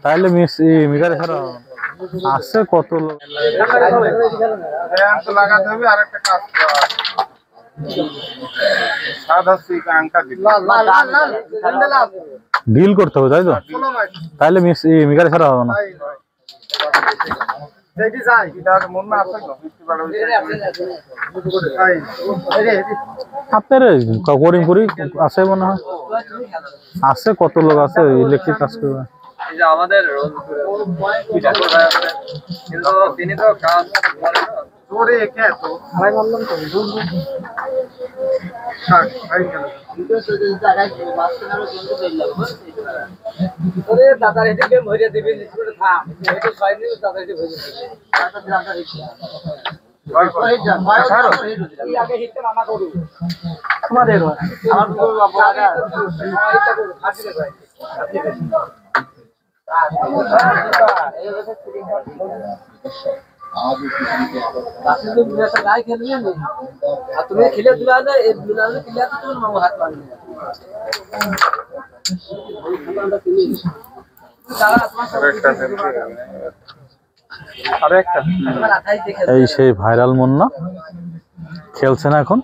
তাহলে মিটারে ছাড়া আছে কত লোক লাগাতে হবে আর একটা কাজ ডিল করতে হবে, তাই তো? তাহলে মিটারে ছাড়া হবে না। আপনার করিমপুরি আছে মনে হয়, আছে কত লোক আছে ইলেকট্রিক কাজ করবে। আমাদের তিনি তো কাজ তুমি খেলে দিলা না হাত মারি এই সেই ভাইরাল মুন্না খেলছে না, এখন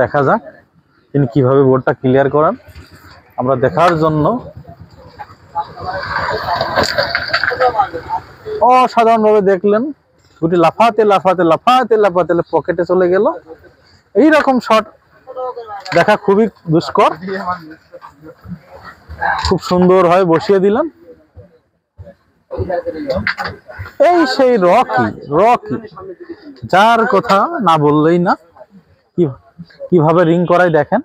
দেখা যাক তিনি কিভাবে বোর্ডটা ক্লিয়ার করেন। আমরা দেখার জন্য অসাধারণভাবে দেখলেন, গুটি লাফাতে লাফাতে লাফাতে লাফাতে পকেটে চলে গেল। এইরকম শট দেখা খুবই দুষ্কর, খুব সুন্দর হয় বসিয়ে দিলাম। এই সেই রকি যার কথা না বললেই না, কিভাবে রিং করাই দেখেন।